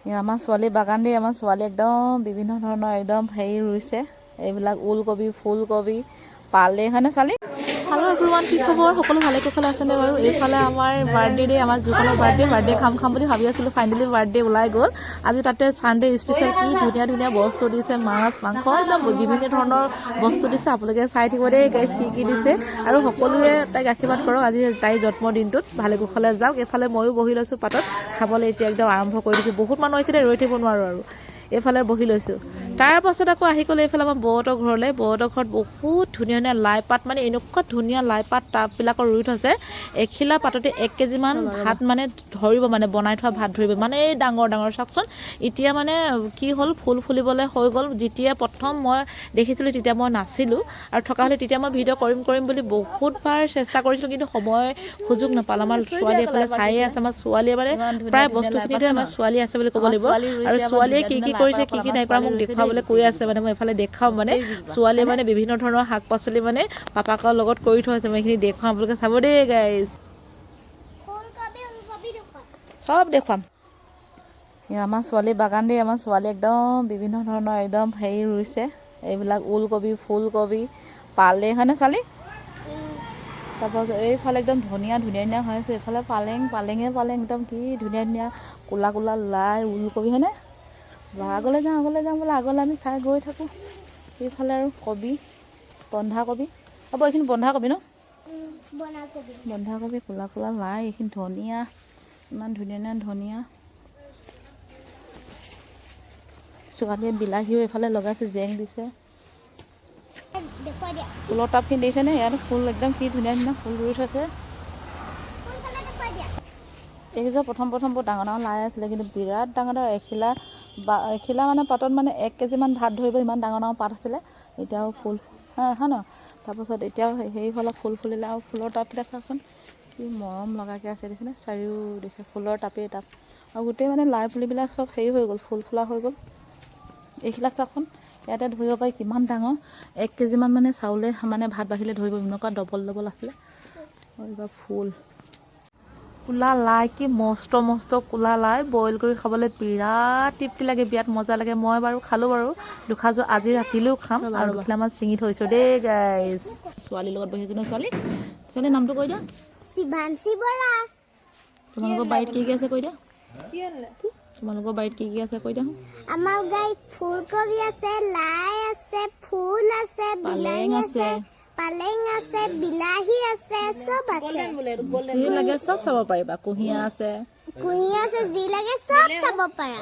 আমাৰ ছোৱালী বাগান দি আমাৰ ছোৱালী একদম বিভিন্ন ধৰণৰ একদম হেৰি ৰুইছে এইবিলাক ওলকবি ফুলকবি পালে হয়নে ছোৱালী হেল্ল' এভৰিৱান কি খবৰ সকলো ভালে কুশলে আছেনে বাৰু এইফালে আমাৰ বাৰ্থডে ডে আমাৰ জোকালৰ বাৰ্থডে খাম বুলি ভাবি আছিলোঁ ফাইনেলি বাৰ্থডে ওলাই গ'ল আজি তাতে ছানডে স্পেচিয়েল কি ধুনীয়া ধুনীয়া বস্তু দিছে মাছ মাংস একদম বিভিন্ন ধৰণৰ বস্তু দিছে আপোনালোকে চাই থাকিব দেই গাইজ কি দিছে আৰু সকলোৱে তাইক আশীৰ্বাদ কৰক আজি তাইৰ জন্মদিনটোত ভালে কুশলে যাওক এইফালে ময়ো বহি লৈছোঁ পাতত খাবলৈ এতিয়া একদম আৰম্ভ কৰি দিছোঁ বহুত মানুহ আহিছে ৰৈ থাকিব নোৱাৰোঁ আৰু এইফালে বহি লৈছোঁ তাৰ পাছত আকৌ আহি গ'লে এইফালে আমাৰ বৌহঁতৰ ঘৰলৈ বৌহঁতৰ ঘৰত বহুত ধুনীয়া ধুনীয়া লাই পাত মানে এনেকুৱা ধুনীয়া লাই পাত টাববিলাকৰ ৰুই থৈছে এখিলা পাততে 1 কেজিমান ভাত মানে ধৰিব মানে বনাই থোৱা ভাত ধৰিব মানে এই ডাঙৰ ডাঙৰ চাওকচোন এতিয়া মানে কি হ'ল ফুল ফুলিবলৈ হৈ গ'ল যেতিয়া প্ৰথম মই দেখিছিলোঁ তেতিয়া মই নাছিলোঁ আৰু থকা হ'লে তেতিয়া মই ভিডিঅ' কৰিম বুলি বহুতবাৰ চেষ্টা কৰিছিলোঁ কিন্তু সময় সুযোগ নাপালোঁ আমাৰ ছোৱালী এফালে চায়ে আছে আমাৰ ছোৱালীয়ে মানে প্ৰায় বস্তুখিনিতে আমাৰ ছোৱালী আছে বুলি ক'ব লাগিব আৰু ছোৱালীয়ে কি কৰিছে কি নাই কৰা মোক দেখুৱাবলৈ কৈ আছে মানে মই এইফালে দেখাওঁ মানে ছোৱালীয়ে মানে বিভিন্ন ধৰণৰ শাক পাচলি মানে পাপাকৰ লগত কৰি থৈছে মই এইখিনি দেখুৱাম আপোনালোকে চাব দেই গাইজ চব দেখুৱাম আমাৰ ছোৱালী বাগান দি আমাৰ ছোৱালী একদম বিভিন্ন ধৰণৰ একদম হেৰি ৰুইছে এইবিলাক ওলকবি ফুলকবি পালে হয়নে ছোৱালী তাৰপাছত এইফালে একদম ধুনীয়া হৈ আছে এইফালে পালেঙে একদম কি ধুনীয়া ক'লা লাই ওলকবি হয়নে আগলৈ যাওঁ বোলে আগলৈ আমি চাই গৈ থাকোঁ এইফালে আৰু কবি বন্ধাকবি হ'ব এইখিনি বন্ধাকবি ন বন্ধাকবি ক'লা লাই এইখিনি ধনিয়া ইমান ধুনীয়া ছোৱালীয়ে বিলাহীও এইফালে লগাইছে জেং দিছে ফুলৰ টাবখিনি দেখিছেনে ইয়াত ফুল একদম কি ধুনীয়া ফুল ৰুই থৈছে এইকেইযোৰ প্ৰথম বহুত ডাঙৰ লাই আছিলে কিন্তু বিৰাট ডাঙৰ এখিলা মানে পাতত মানে 1 কেজিমান ভাত ধৰিব ইমান ডাঙৰ পাত আছিলে এতিয়াও ফুল হয় ন তাৰপাছত এতিয়াও হেৰি হ'লে ফুল ফুলিলে আৰু ফুলৰ টাবকেইটা চাওকচোন কি মৰম লগাকৈ আছে দেখিছেনে চাৰিওদিশে ফুলৰ টাবেই টাব আৰু গোটেই মানে লাই পুলিবিলাক চব হেৰি হৈ গ'ল ফুল ফুলা হৈ গ'ল এইখিলা চাওকচোন ইয়াতে ধৰিব পাৰি কিমান ডাঙৰ 1 কেজিমান মানে চাউলে মানে ভাত বাঢ়িলে ধৰিব এনেকুৱা ডবল আছিলে এইবাৰ ফুল ক'লা লাই কি মস্ত ক'লা লাই বইল কৰি খাবলৈ বিৰাট তৃপ্তি লাগে বিৰাট মজা লাগে মই বাৰু খালোঁ বাৰু দুসাঁজো আজি ৰাতিলৈও খাম আৰু দুখিলা মাছ ছিঙি থৈছোঁ দেই গাইজ ছোৱালীৰ লগত বহি আছোঁ ন ছোৱালীৰ নামটো কৈ দিয়া শিৱাংশী বৰা তোমালোকৰ বাৰীত কি আছে কৈ দিয়া তোমালোকৰ বাৰীত কি আছে কৈ দিয়া আমাৰ গাড়ীত ফুলকবি আছে লাই আছে ফুল আছে বিলাহী আছে পালেং আছে বিলাহী আছে সব আছে যি লাগে সব চাব পাৰিবা কুঁহিয়া আছে যি লাগে সব চাব পাৰা